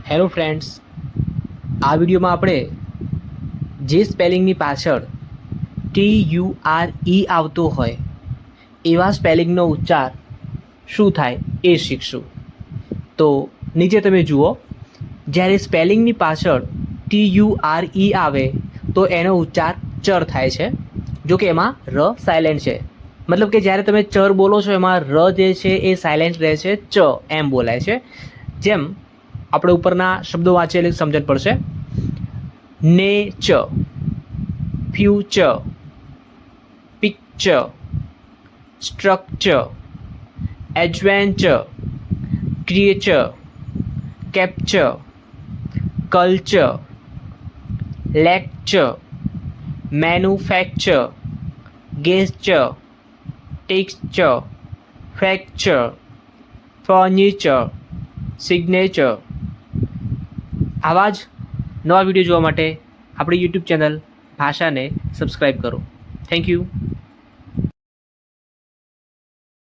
Hello friends, આ વિડીયોમાં આપણે જે સ્પેલિંગની પાછળ TURE આવતો હોય એવા સ્પેલિંગનો ઉચ્ચાર શું થાય એ શીખશું. તો નીચે તમે જુઓ, જ્યારે સ્પેલિંગની પાછળ TURE આવે તો એનો ઉચ્ચાર ચર થાય છે. જો કે એમાં ર સાયલેન્ટ છે, મતલબ કે જ્યારે તમે ચર બોલો છો એમાં ર જે છે એ સાયલેન્ટ રહે છે, ચ એમ બોલાય છે. જેમ આપણે ઉપરના શબ્દો વાંચીએ એટલે સમજણ પડશે. Nature, future, picture, structure, adventure, creature, capture, culture, lecture, manufacture, gesture, texture, fracture, furniture, signature. આવા જ નવા વિડીયો જોવા માટે આપણી યુટ્યુબ ચેનલ ભાષાને સબસ્ક્રાઈબ કરો. Thank you.